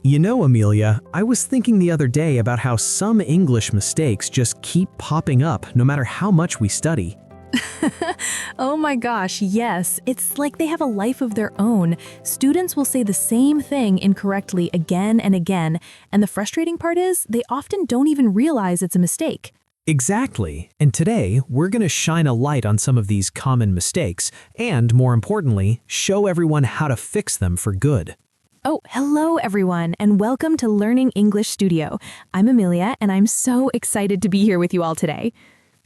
You know, Amelia, I was thinking the other day about how some English mistakes just keep popping up no matter how much we study. Oh my gosh, yes. It's like they have a life of their own. Students will say the same thing incorrectly again and again, and the frustrating part is they often don't even realize it's a mistake. Exactly, and today we're going to shine a light on some of these common mistakes and, more importantly, show everyone how to fix them for good. Oh, hello everyone, and welcome to Learning English Studio. I'm Amelia, and I'm so excited to be here with you all today.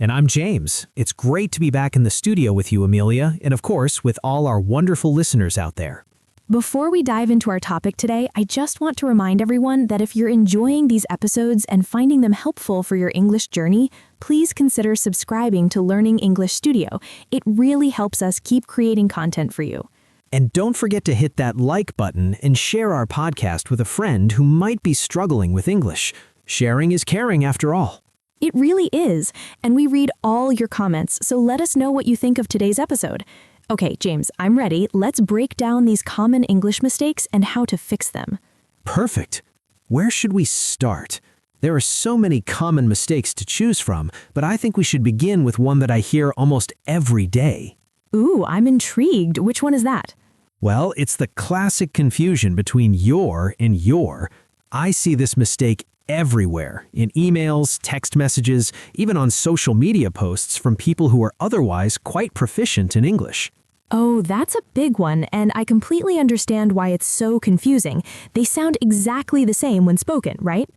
And I'm James. It's great to be back in the studio with you, Amelia, and of course, with all our wonderful listeners out there. Before we dive into our topic today, I just want to remind everyone that if you're enjoying these episodes and finding them helpful for your English journey, please consider subscribing to Learning English Studio. It really helps us keep creating content for you. And don't forget to hit that like button and share our podcast with a friend who might be struggling with English. Sharing is caring after all. It really is, and we read all your comments, so let us know what you think of today's episode. Okay, James, I'm ready. Let's break down these common English mistakes and how to fix them. Perfect. Where should we start? There are so many common mistakes to choose from, but I think we should begin with one that I hear almost every day. Ooh, I'm intrigued. Which one is that? Well, it's the classic confusion between your and your. I see this mistake everywhere, in emails, text messages, even on social media posts from people who are otherwise quite proficient in English. Oh, that's a big one, and I completely understand why it's so confusing. They sound exactly the same when spoken, right?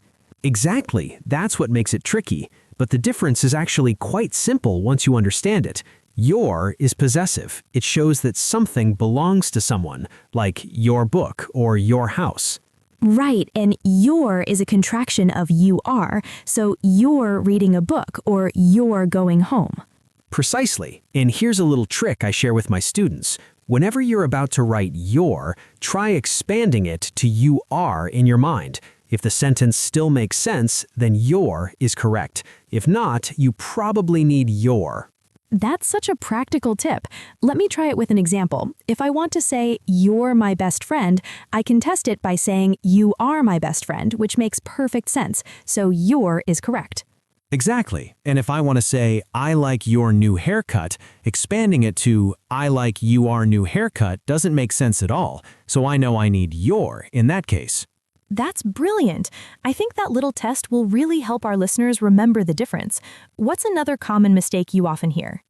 Exactly, that's what makes it tricky, but the difference is actually quite simple once you understand it. Your is possessive. It shows that something belongs to someone, like your book or your house. Right, and your is a contraction of you are, so you're reading a book or you're going home. Precisely, and here's a little trick I share with my students. Whenever you're about to write your, try expanding it to you are in your mind. If the sentence still makes sense, then your is correct. If not, you probably need your. That's such a practical tip. Let me try it with an example. If I want to say, you're my best friend, I can test it by saying, you are my best friend, which makes perfect sense. So your is correct. Exactly. And if I want to say, I like your new haircut, expanding it to, I like your new haircut doesn't make sense at all. So I know I need your in that case. That's brilliant. I think that little test will really help our listeners remember the difference. What's another common mistake you often hear?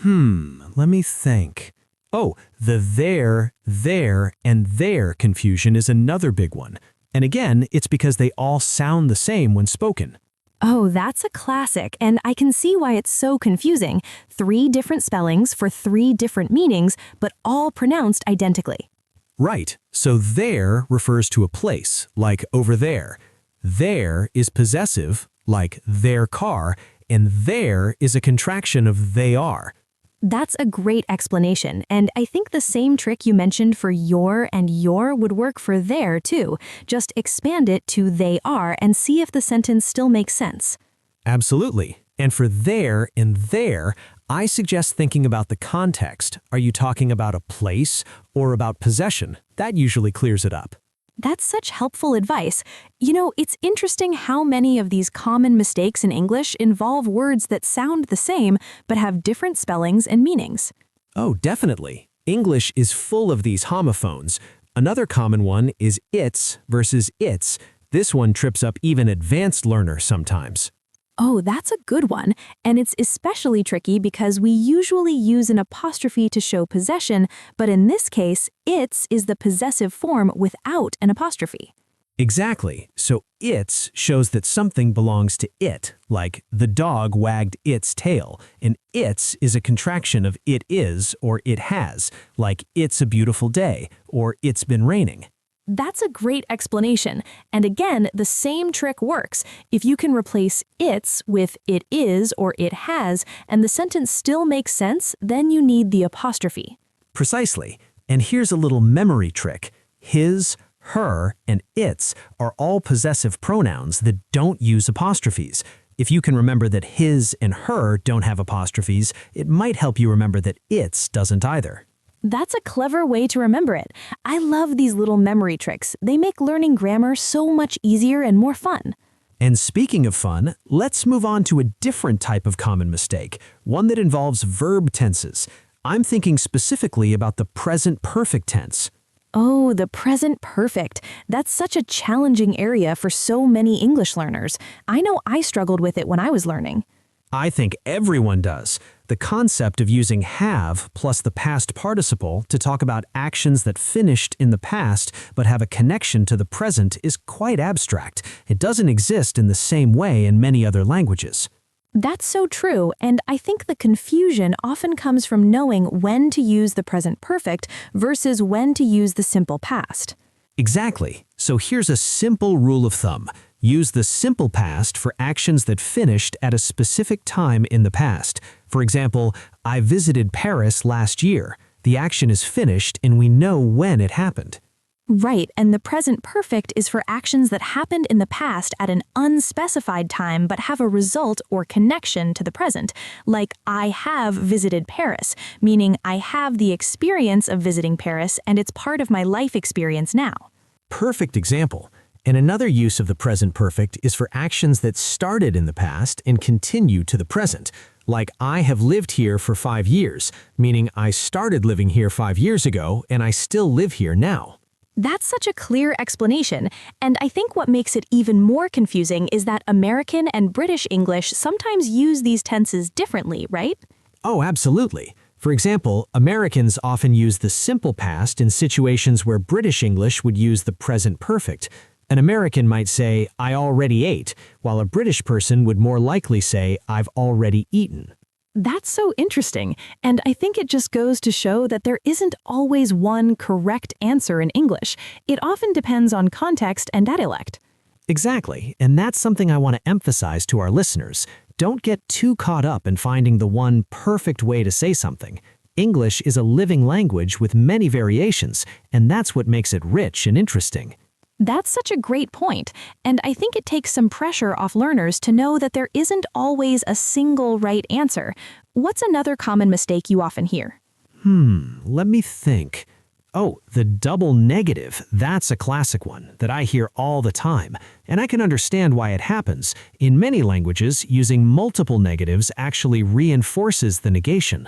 Let me think. Oh, the there, and there confusion is another big one. And again, it's because they all sound the same when spoken. Oh, that's a classic, and I can see why it's so confusing. 3 different spellings for 3 different meanings, but all pronounced identically. Right, so there refers to a place, like over there. There is possessive, like their car, and there is a contraction of they are. That's a great explanation, and I think the same trick you mentioned for your and your would work for there too. Just expand it to they are and see if the sentence still makes sense. Absolutely. And for there and there, I suggest thinking about the context. Are you talking about a place or about possession? That usually clears it up. That's such helpful advice. You know, it's interesting how many of these common mistakes in English involve words that sound the same but have different spellings and meanings. Oh, definitely. English is full of these homophones. Another common one is its versus its. This one trips up even advanced learners sometimes. Oh, that's a good one. And it's especially tricky because we usually use an apostrophe to show possession, but in this case, its is the possessive form without an apostrophe. Exactly. So its shows that something belongs to it, like the dog wagged its tail, and its is a contraction of it is or it has, like it's a beautiful day or it's been raining. That's a great explanation. And again, the same trick works. If you can replace its with it is or it has, and the sentence still makes sense, then you need the apostrophe. Precisely. And here's a little memory trick. His, her, and its are all possessive pronouns that don't use apostrophes. If you can remember that his and her don't have apostrophes, it might help you remember that its doesn't either. That's a clever way to remember it. I love these little memory tricks. They make learning grammar so much easier and more fun. And speaking of fun, let's move on to a different type of common mistake, one that involves verb tenses. I'm thinking specifically about the present perfect tense. Oh, the present perfect. That's such a challenging area for so many English learners. I know I struggled with it when I was learning. I think everyone does. The concept of using have plus the past participle to talk about actions that finished in the past but have a connection to the present is quite abstract. It doesn't exist in the same way in many other languages. That's so true, and I think the confusion often comes from knowing when to use the present perfect versus when to use the simple past. Exactly. So here's a simple rule of thumb. Use the simple past for actions that finished at a specific time in the past. For example, I visited Paris last year. The action is finished and we know when it happened. Right, and the present perfect is for actions that happened in the past at an unspecified time but have a result or connection to the present, like I have visited Paris, meaning I have the experience of visiting Paris and it's part of my life experience now. Perfect example. And another use of the present perfect is for actions that started in the past and continue to the present, like I have lived here for 5 years, meaning I started living here 5 years ago and I still live here now. That's such a clear explanation, and I think what makes it even more confusing is that American and British English sometimes use these tenses differently, right? Oh, absolutely. For example, Americans often use the simple past in situations where British English would use the present perfect. An American might say, I already ate, while a British person would more likely say, I've already eaten. That's so interesting, and I think it just goes to show that there isn't always one correct answer in English. It often depends on context and dialect. Exactly, and that's something I want to emphasize to our listeners. Don't get too caught up in finding the one perfect way to say something. English is a living language with many variations, and that's what makes it rich and interesting. That's such a great point, and I think it takes some pressure off learners to know that there isn't always a single right answer. What's another common mistake you often hear? Let me think. Oh, the double negative, that's a classic one that I hear all the time, and I can understand why it happens. In many languages, using multiple negatives actually reinforces the negation.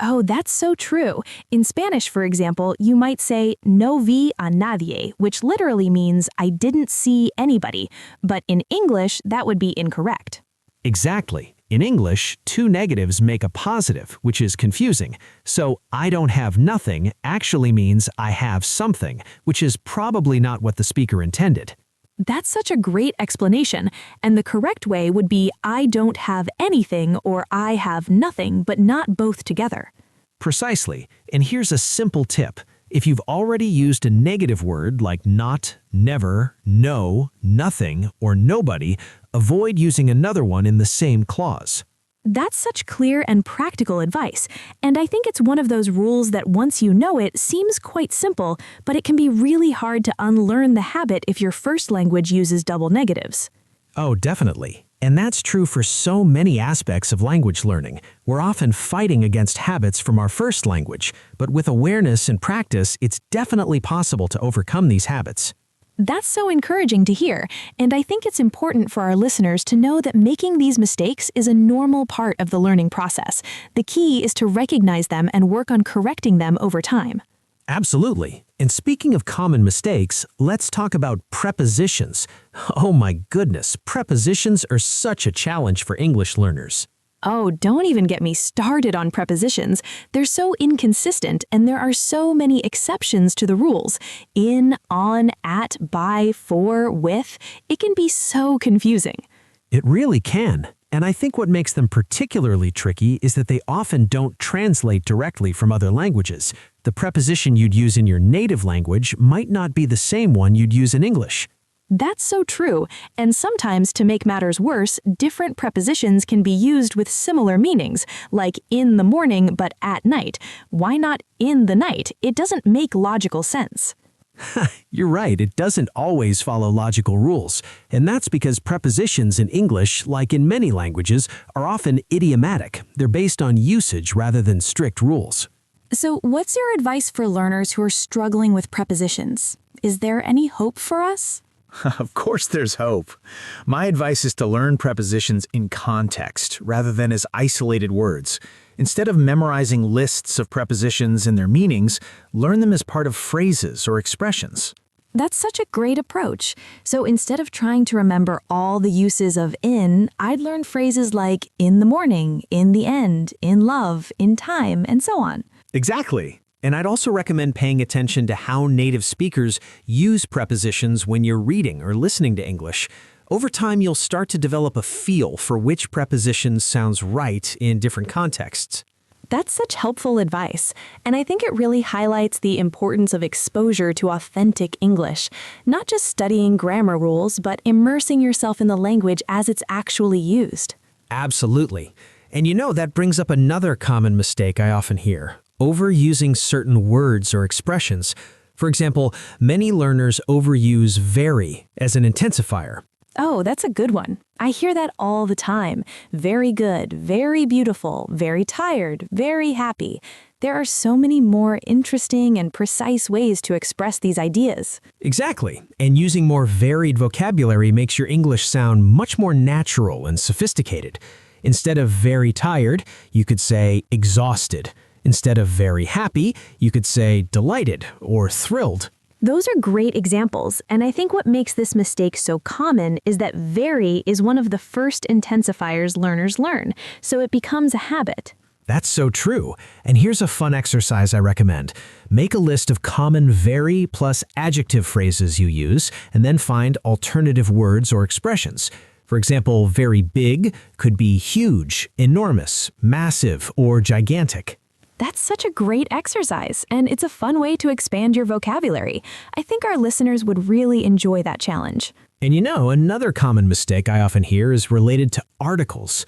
Oh, that's so true. In Spanish, for example, you might say no vi a nadie, which literally means I didn't see anybody, but in English, that would be incorrect. Exactly. In English, two negatives make a positive, which is confusing. So, I don't have nothing actually means I have something, which is probably not what the speaker intended. That's such a great explanation, and the correct way would be I don't have anything or I have nothing, but not both together. Precisely. And here's a simple tip. If you've already used a negative word like not, never, no, nothing, or nobody, avoid using another one in the same clause. That's such clear and practical advice, and I think it's one of those rules that once you know it seems quite simple, but it can be really hard to unlearn the habit if your first language uses double negatives. Oh, definitely. And that's true for so many aspects of language learning. We're often fighting against habits from our first language, but with awareness and practice, it's definitely possible to overcome these habits. That's so encouraging to hear, and I think it's important for our listeners to know that making these mistakes is a normal part of the learning process. The key is to recognize them and work on correcting them over time. Absolutely. And speaking of common mistakes, let's talk about prepositions. Oh my goodness, prepositions are such a challenge for English learners. Oh, don't even get me started on prepositions. They're so inconsistent, and there are so many exceptions to the rules. In, on, at, by, for, with. It can be so confusing. It really can. And I think what makes them particularly tricky is that they often don't translate directly from other languages. The preposition you'd use in your native language might not be the same one you'd use in English. That's so true, and sometimes to make matters worse, different prepositions can be used with similar meanings, like in the morning but at night. Why not in the night? It doesn't make logical sense. You're right, it doesn't always follow logical rules, and that's because prepositions in English, like in many languages, are often idiomatic. They're based on usage rather than strict rules. So, what's your advice for learners who are struggling with prepositions? Is there any hope for us? Of course there's hope. My advice is to learn prepositions in context rather than as isolated words. Instead of memorizing lists of prepositions and their meanings, learn them as part of phrases or expressions. That's such a great approach. So instead of trying to remember all the uses of in, I'd learn phrases like in the morning, in the end, in love, in time, and so on. Exactly. And I'd also recommend paying attention to how native speakers use prepositions when you're reading or listening to English. Over time, you'll start to develop a feel for which preposition sounds right in different contexts. That's such helpful advice, and I think it really highlights the importance of exposure to authentic English, not just studying grammar rules, but immersing yourself in the language as it's actually used. Absolutely. And that brings up another common mistake I often hear: overusing certain words or expressions. For example, many learners overuse very as an intensifier. Oh, that's a good one. I hear that all the time. Very good, very beautiful, very tired, very happy. There are so many more interesting and precise ways to express these ideas. Exactly. And using more varied vocabulary makes your English sound much more natural and sophisticated. Instead of very tired, you could say exhausted. Instead of very happy, you could say delighted or thrilled. Those are great examples, and I think what makes this mistake so common is that very is one of the first intensifiers learners learn, so it becomes a habit. That's so true. And here's a fun exercise I recommend. Make a list of common very plus adjective phrases you use, and then find alternative words or expressions. For example, very big could be huge, enormous, massive, or gigantic. That's such a great exercise, and it's a fun way to expand your vocabulary. I think our listeners would really enjoy that challenge. And another common mistake I often hear is related to articles.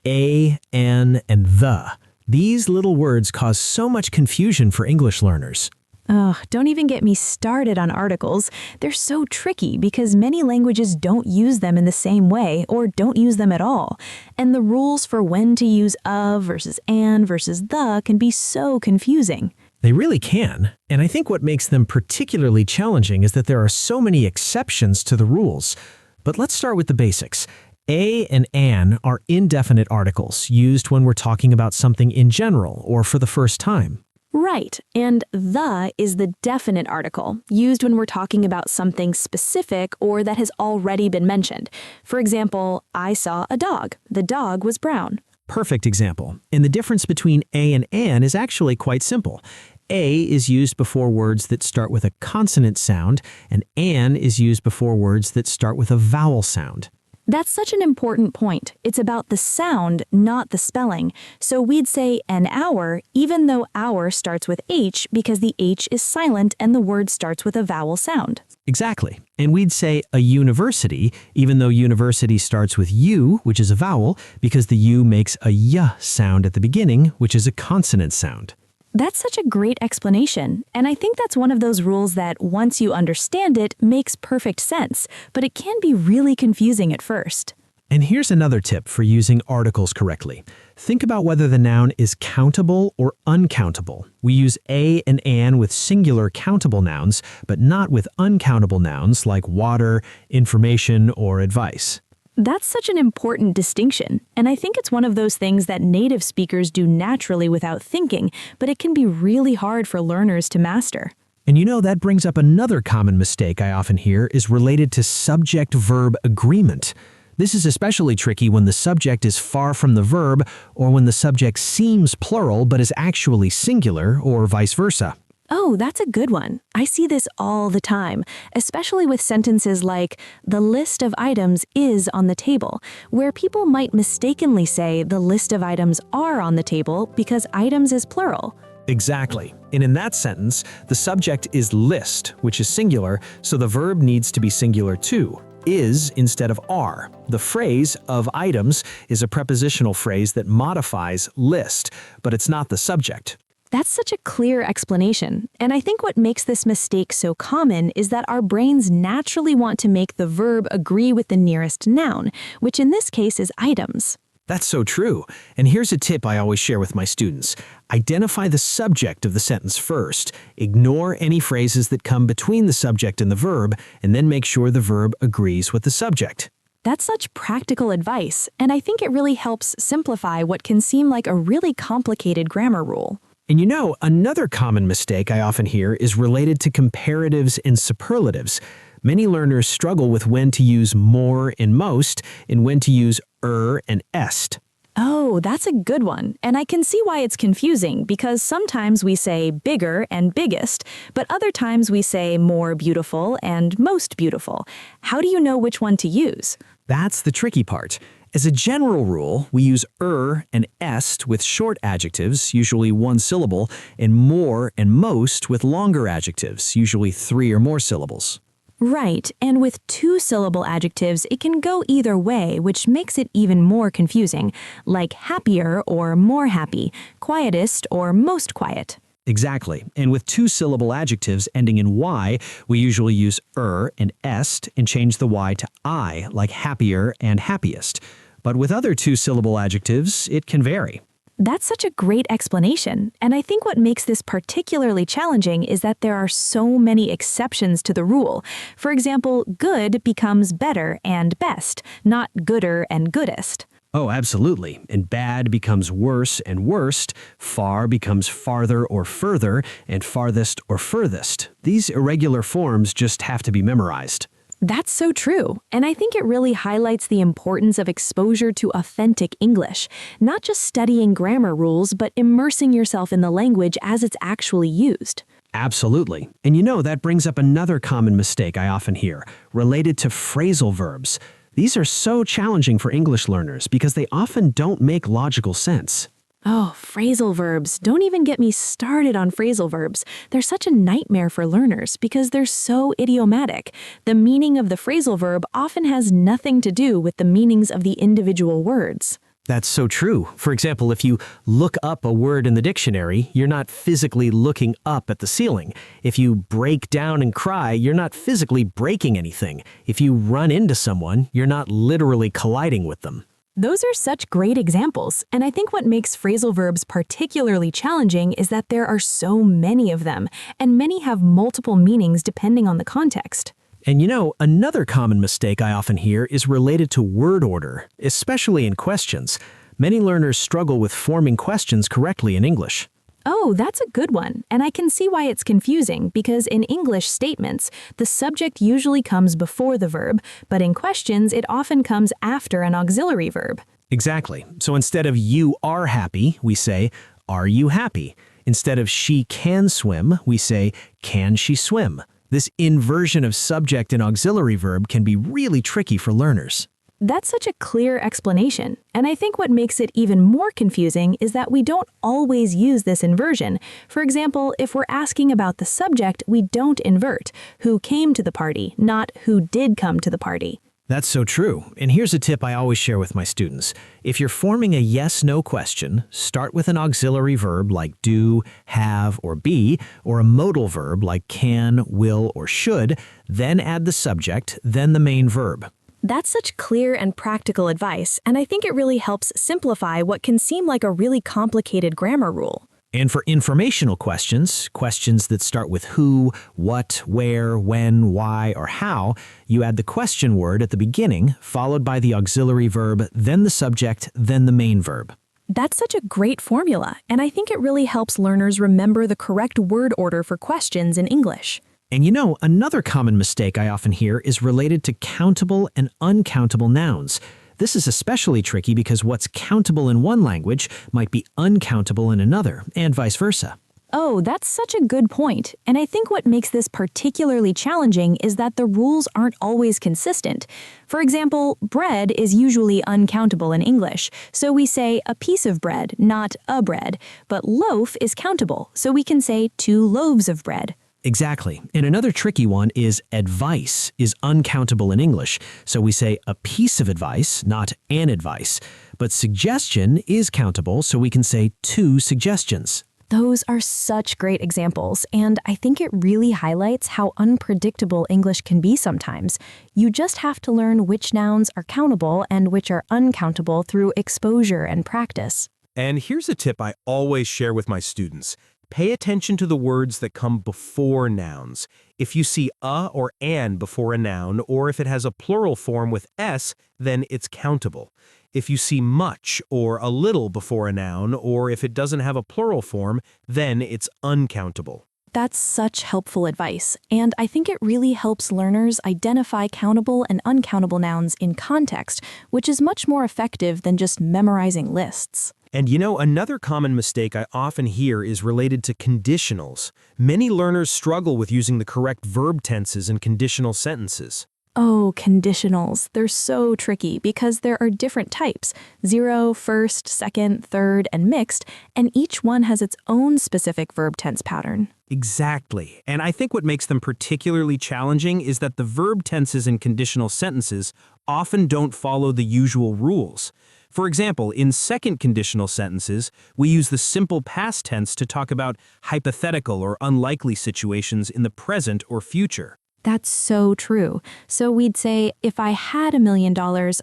A, an, and the. These little words cause so much confusion for English learners. Ugh, don't even get me started on articles. They're so tricky because many languages don't use them in the same way or don't use them at all. And the rules for when to use of versus an versus the can be so confusing. They really can. And I think what makes them particularly challenging is that there are so many exceptions to the rules. But let's start with the basics. A and an are indefinite articles used when we're talking about something in general or for the first time. Right, and the is the definite article, used when we're talking about something specific or that has already been mentioned. For example, I saw a dog. The dog was brown. Perfect example. And the difference between a and an is actually quite simple. A is used before words that start with a consonant sound, and an is used before words that start with a vowel sound. That's such an important point. It's about the sound, not the spelling. So we'd say an hour, even though hour starts with H because the H is silent and the word starts with a vowel sound. Exactly. And we'd say a university, even though university starts with U, which is a vowel, because the U makes a Y sound at the beginning, which is a consonant sound. That's such a great explanation, and I think that's one of those rules that, once you understand it, makes perfect sense, but it can be really confusing at first. And here's another tip for using articles correctly. Think about whether the noun is countable or uncountable. We use a and an with singular countable nouns, but not with uncountable nouns like water, information, or advice. That's such an important distinction, and I think it's one of those things that native speakers do naturally without thinking, but it can be really hard for learners to master. And that brings up another common mistake I often hear is related to subject-verb agreement. This is especially tricky when the subject is far from the verb or when the subject seems plural but is actually singular or vice versa. Oh, that's a good one. I see this all the time, especially with sentences like, the list of items is on the table, where people might mistakenly say the list of items are on the table because items is plural. Exactly. And in that sentence, the subject is list, which is singular, so the verb needs to be singular too. Is instead of are. The phrase of items is a prepositional phrase that modifies list, but it's not the subject. That's such a clear explanation, and I think what makes this mistake so common is that our brains naturally want to make the verb agree with the nearest noun, which in this case is items. That's so true. And here's a tip I always share with my students. Identify the subject of the sentence first. Ignore any phrases that come between the subject and the verb, and then make sure the verb agrees with the subject. That's such practical advice, and I think it really helps simplify what can seem like a really complicated grammar rule. And you know, another common mistake I often hear is related to comparatives and superlatives. Many learners struggle with when to use more and most and when to use and est. Oh, that's a good one. And I can see why it's confusing because sometimes we say bigger and biggest, but other times we say more beautiful and most beautiful. How do you know which one to use? That's the tricky part. As a general rule, we use and est with short adjectives, usually one syllable, and more and most with longer adjectives, usually 3 or more syllables. Right, and with 2-syllable adjectives, it can go either way, which makes it even more confusing, like happier or more happy, quietest or most quiet. Exactly. And with 2-syllable adjectives ending in y, we usually use and est and change the y to I, like happier and happiest. But with other 2-syllable adjectives, it can vary. That's such a great explanation, and I think what makes this particularly challenging is that there are so many exceptions to the rule. For example, good becomes better and best, not gooder and goodest. Oh, absolutely. And bad becomes worse and worst, far becomes farther or further, and farthest or furthest. These irregular forms just have to be memorized. That's so true, and I think it really highlights the importance of exposure to authentic English, not just studying grammar rules, but immersing yourself in the language as it's actually used. Absolutely. And you know, that brings up another common mistake I often hear, related to phrasal verbs. These are so challenging for English learners because they often don't make logical sense. Oh, phrasal verbs. Don't even get me started on phrasal verbs. They're such a nightmare for learners because they're so idiomatic. The meaning of the phrasal verb often has nothing to do with the meanings of the individual words. That's so true. For example, if you look up a word in the dictionary, you're not physically looking up at the ceiling. If you break down and cry, you're not physically breaking anything. If you run into someone, you're not literally colliding with them. Those are such great examples, and I think what makes phrasal verbs particularly challenging is that there are so many of them, and many have multiple meanings depending on the context. And you know, another common mistake I often hear is related to word order, especially in questions. Many learners struggle with forming questions correctly in English. Oh, that's a good one, and I can see why it's confusing because in English statements, the subject usually comes before the verb, but in questions, it often comes after an auxiliary verb. Exactly. So instead of you are happy, we say, are you happy? Instead of she can swim, we say, can she swim? This inversion of subject and auxiliary verb can be really tricky for learners. That's such a clear explanation, and I think what makes it even more confusing is that we don't always use this inversion. For example, if we're asking about the subject, we don't invert who came to the party, not who did come to the party. That's so true. And here's a tip I always share with my students. If you're forming a yes-no question, start with an auxiliary verb like do, have, or be, or a modal verb like can, will, or should, then add the subject, then the main verb. That's such clear and practical advice, and I think it really helps simplify what can seem like a really complicated grammar rule. And for informational questions, questions that start with who, what, where, when, why, or how, you add the question word at the beginning, followed by the auxiliary verb, then the subject, then the main verb. That's such a great formula, and I think it really helps learners remember the correct word order for questions in English. And you know, another common mistake I often hear is related to countable and uncountable nouns. This is especially tricky because what's countable in one language might be uncountable in another, and vice versa. Oh, that's such a good point, and I think what makes this particularly challenging is that the rules aren't always consistent. For example, bread is usually uncountable in English, so we say a piece of bread, not a bread, but loaf is countable, so we can say 2 loaves of bread. Exactly. And another tricky one is advice is uncountable in English, so we say a piece of advice, not an advice. But suggestion is countable, so we can say 2 suggestions. Those are such great examples, and I think it really highlights how unpredictable English can be sometimes. You just have to learn which nouns are countable and which are uncountable through exposure and practice. And here's a tip I always share with my students. Pay attention to the words that come before nouns. If you see a or an before a noun, or if it has a plural form with s, then it's countable. If you see much or a little before a noun, or if it doesn't have a plural form, then it's uncountable. That's such helpful advice, and I think it really helps learners identify countable and uncountable nouns in context, which is much more effective than just memorizing lists. And another common mistake I often hear is related to conditionals. Many learners struggle with using the correct verb tenses in conditional sentences. Oh, conditionals. They're so tricky because there are different types: 0, first, second, third, and mixed, and each one has its own specific verb tense pattern. Exactly. And I think what makes them particularly challenging is that the verb tenses in conditional sentences often don't follow the usual rules. For example, in second conditional sentences, we use the simple past tense to talk about hypothetical or unlikely situations in the present or future. That's so true. So we'd say, if I had $1 million,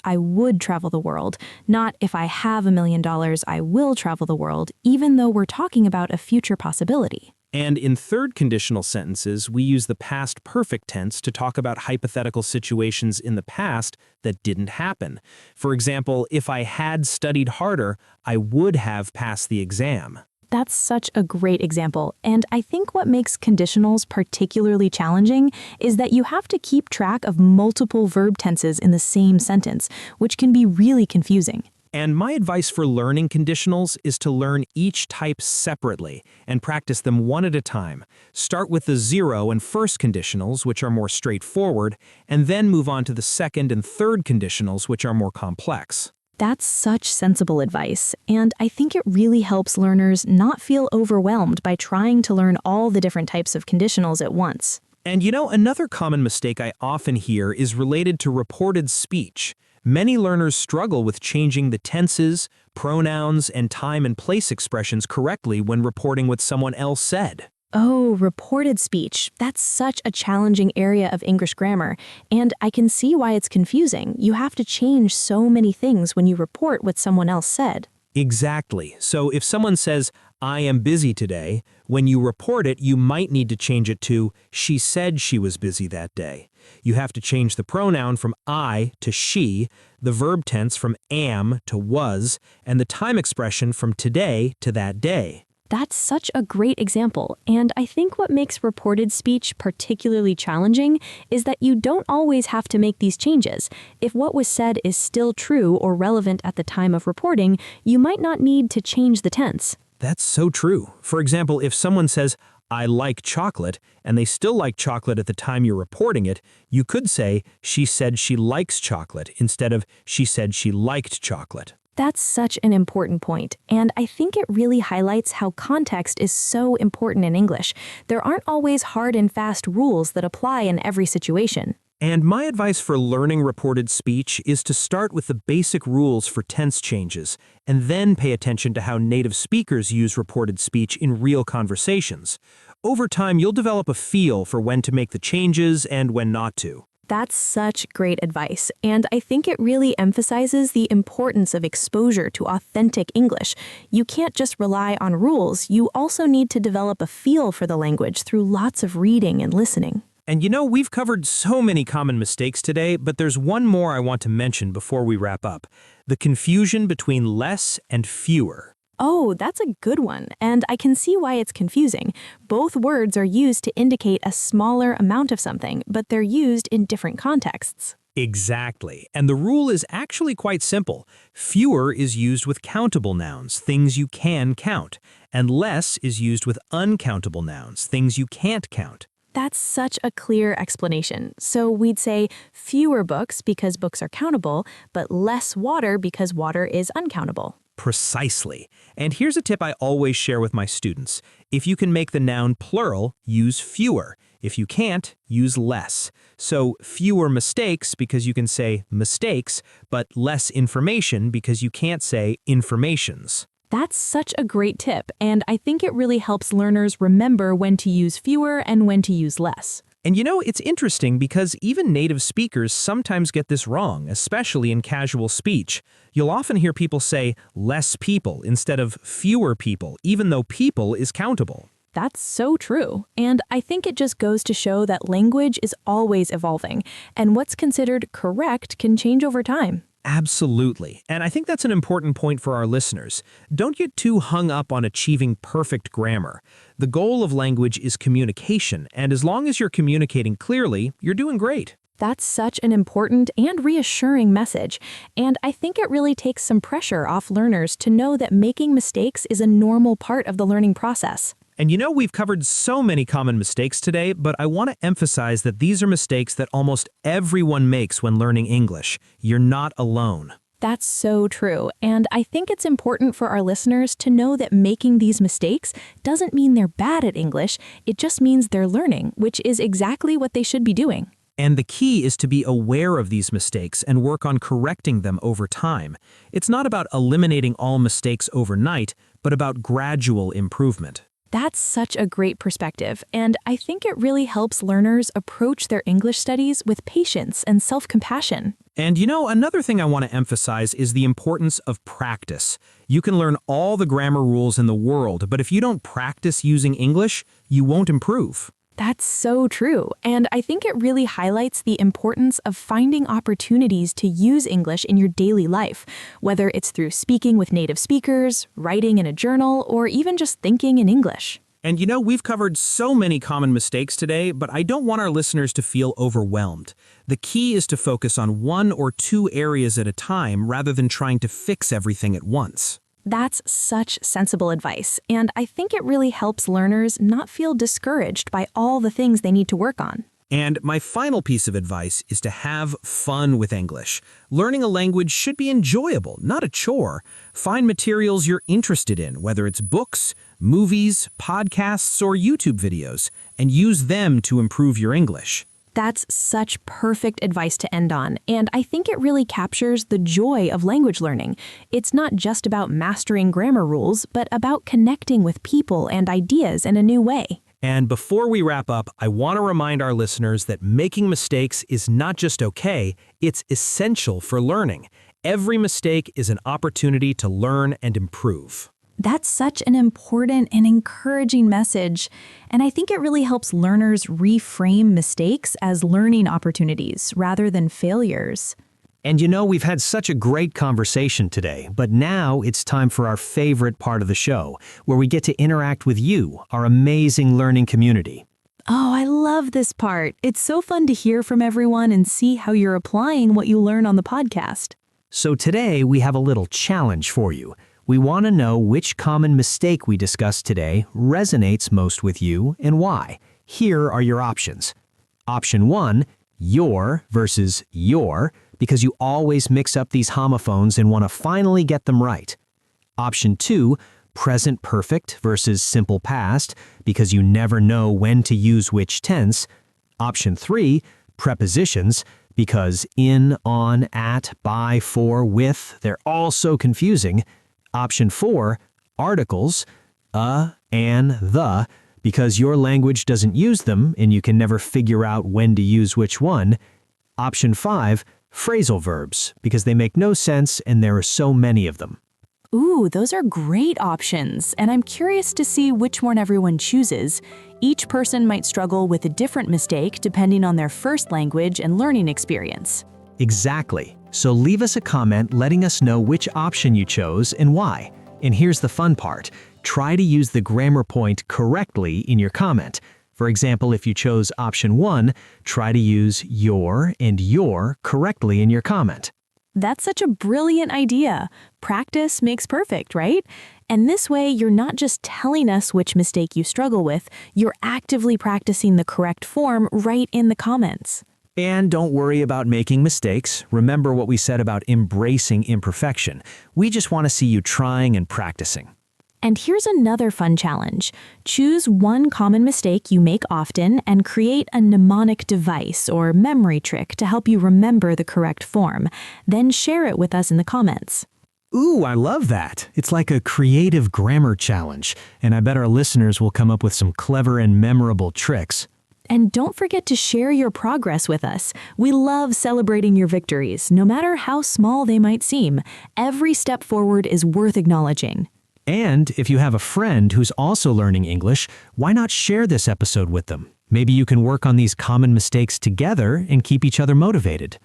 I would travel the world, not if I have $1 million, I will travel the world, even though we're talking about a future possibility. And in third conditional sentences, we use the past perfect tense to talk about hypothetical situations in the past that didn't happen. For example, if I had studied harder, I would have passed the exam. That's such a great example, and I think what makes conditionals particularly challenging is that you have to keep track of multiple verb tenses in the same sentence, which can be really confusing. And my advice for learning conditionals is to learn each type separately and practice them one at a time. Start with the 0 and first conditionals, which are more straightforward, and then move on to the second and third conditionals, which are more complex. That's such sensible advice, and I think it really helps learners not feel overwhelmed by trying to learn all the different types of conditionals at once. And another common mistake I often hear is related to reported speech. Many learners struggle with changing the tenses, pronouns, and time and place expressions correctly when reporting what someone else said. Oh, reported speech. That's such a challenging area of English grammar, and I can see why it's confusing. You have to change so many things when you report what someone else said. Exactly. So if someone says, "I am busy today," when you report it, you might need to change it to, "She said she was busy that day." You have to change the pronoun from I to she, the verb tense from am to was, and the time expression from today to that day. That's such a great example, and I think what makes reported speech particularly challenging is that you don't always have to make these changes. If what was said is still true or relevant at the time of reporting, you might not need to change the tense. That's so true. For example, if someone says, "I like chocolate," and they still like chocolate at the time you're reporting it, you could say, "She said she likes chocolate," instead of "She said she liked chocolate." That's such an important point, and I think it really highlights how context is so important in English. There aren't always hard and fast rules that apply in every situation. And my advice for learning reported speech is to start with the basic rules for tense changes, and then pay attention to how native speakers use reported speech in real conversations. Over time, you'll develop a feel for when to make the changes and when not to. That's such great advice, and I think it really emphasizes the importance of exposure to authentic English. You can't just rely on rules, you also need to develop a feel for the language through lots of reading and listening. And we've covered so many common mistakes today, but there's one more I want to mention before we wrap up: the confusion between less and fewer. Oh, that's a good one, and I can see why it's confusing. Both words are used to indicate a smaller amount of something, but they're used in different contexts. Exactly. And the rule is actually quite simple. Fewer is used with countable nouns, things you can count, and less is used with uncountable nouns, things you can't count. That's such a clear explanation. So we'd say fewer books because books are countable, but less water because water is uncountable. Precisely. And here's a tip I always share with my students. If you can make the noun plural, use fewer. If you can't, use less. So fewer mistakes because you can say mistakes, but less information because you can't say informations. That's such a great tip, and I think it really helps learners remember when to use fewer and when to use less. And it's interesting because even native speakers sometimes get this wrong, especially in casual speech. You'll often hear people say less people instead of fewer people, even though people is countable. That's so true, and I think it just goes to show that language is always evolving, and what's considered correct can change over time. Absolutely. And I think that's an important point for our listeners. Don't get too hung up on achieving perfect grammar. The goal of language is communication, and as long as you're communicating clearly, you're doing great. That's such an important and reassuring message, and I think it really takes some pressure off learners to know that making mistakes is a normal part of the learning process. And we've covered so many common mistakes today, but I want to emphasize that these are mistakes that almost everyone makes when learning English. You're not alone. That's so true, and I think it's important for our listeners to know that making these mistakes doesn't mean they're bad at English, it just means they're learning, which is exactly what they should be doing. And the key is to be aware of these mistakes and work on correcting them over time. It's not about eliminating all mistakes overnight, but about gradual improvement. That's such a great perspective, and I think it really helps learners approach their English studies with patience and self-compassion. And another thing I want to emphasize is the importance of practice. You can learn all the grammar rules in the world, but if you don't practice using English, you won't improve. That's so true, and I think it really highlights the importance of finding opportunities to use English in your daily life, whether it's through speaking with native speakers, writing in a journal, or even just thinking in English. And we've covered so many common mistakes today, but I don't want our listeners to feel overwhelmed. The key is to focus on one or two areas at a time rather than trying to fix everything at once. That's such sensible advice, and I think it really helps learners not feel discouraged by all the things they need to work on. And my final piece of advice is to have fun with English. Learning a language should be enjoyable, not a chore. Find materials you're interested in, whether it's books, movies, podcasts, or YouTube videos, and use them to improve your English. That's such perfect advice to end on, and I think it really captures the joy of language learning. It's not just about mastering grammar rules, but about connecting with people and ideas in a new way. And before we wrap up, I want to remind our listeners that making mistakes is not just okay, it's essential for learning. Every mistake is an opportunity to learn and improve. That's such an important and encouraging message, and I think it really helps learners reframe mistakes as learning opportunities rather than failures. And we've had such a great conversation today, but now it's time for our favorite part of the show, where we get to interact with you, our amazing learning community. Oh, I love this part. It's so fun to hear from everyone and see how you're applying what you learn on the podcast. So today we have a little challenge for you. We want to know which common mistake we discussed today resonates most with you and why. Here are your options. Option 1, your versus your, because you always mix up these homophones and want to finally get them right. Option 2, present perfect versus simple past, because you never know when to use which tense. Option 3, prepositions, because in, on, at, by, for, with, they're all so confusing. Option 4, articles, and the, because your language doesn't use them and you can never figure out when to use which one. Option 5, phrasal verbs, because they make no sense and there are so many of them. Ooh, those are great options, and I'm curious to see which one everyone chooses. Each person might struggle with a different mistake depending on their first language and learning experience. Exactly. So leave us a comment letting us know which option you chose and why. And here's the fun part. Try to use the grammar point correctly in your comment. For example, if you chose option 1, try to use your and your correctly in your comment. That's such a brilliant idea. Practice makes perfect, right? And this way, you're not just telling us which mistake you struggle with, you're actively practicing the correct form right in the comments. And don't worry about making mistakes. Remember what we said about embracing imperfection. We just want to see you trying and practicing. And here's another fun challenge. Choose one common mistake you make often and create a mnemonic device or memory trick to help you remember the correct form. Then share it with us in the comments. Ooh, I love that. It's like a creative grammar challenge, and I bet our listeners will come up with some clever and memorable tricks. And don't forget to share your progress with us. We love celebrating your victories, no matter how small they might seem. Every step forward is worth acknowledging. And if you have a friend who's also learning English, why not share this episode with them? Maybe you can work on these common mistakes together and keep each other motivated.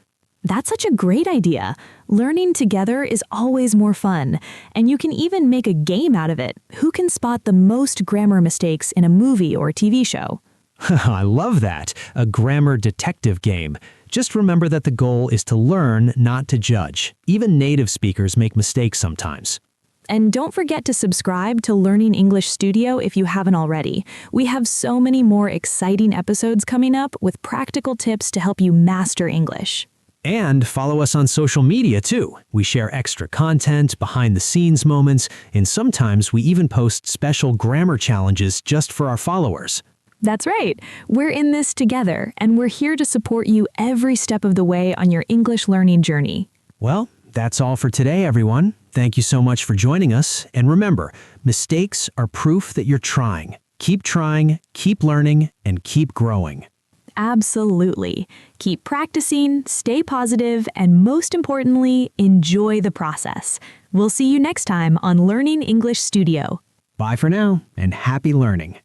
That's such a great idea. Learning together is always more fun, and you can even make a game out of it. Who can spot the most grammar mistakes in a movie or TV show? I love that. A grammar detective game. Just remember that the goal is to learn, not to judge. Even native speakers make mistakes sometimes. And don't forget to subscribe to Learning English Studio if you haven't already. We have so many more exciting episodes coming up with practical tips to help you master English. And follow us on social media too. We share extra content, behind-the-scenes moments, and sometimes we even post special grammar challenges just for our followers. That's right. We're in this together, and we're here to support you every step of the way on your English learning journey. Well, that's all for today, everyone. Thank you so much for joining us. And remember, mistakes are proof that you're trying. Keep trying, keep learning, and keep growing. Absolutely. Keep practicing, stay positive, and most importantly, enjoy the process. We'll see you next time on Learning English Studio. Bye for now, and happy learning.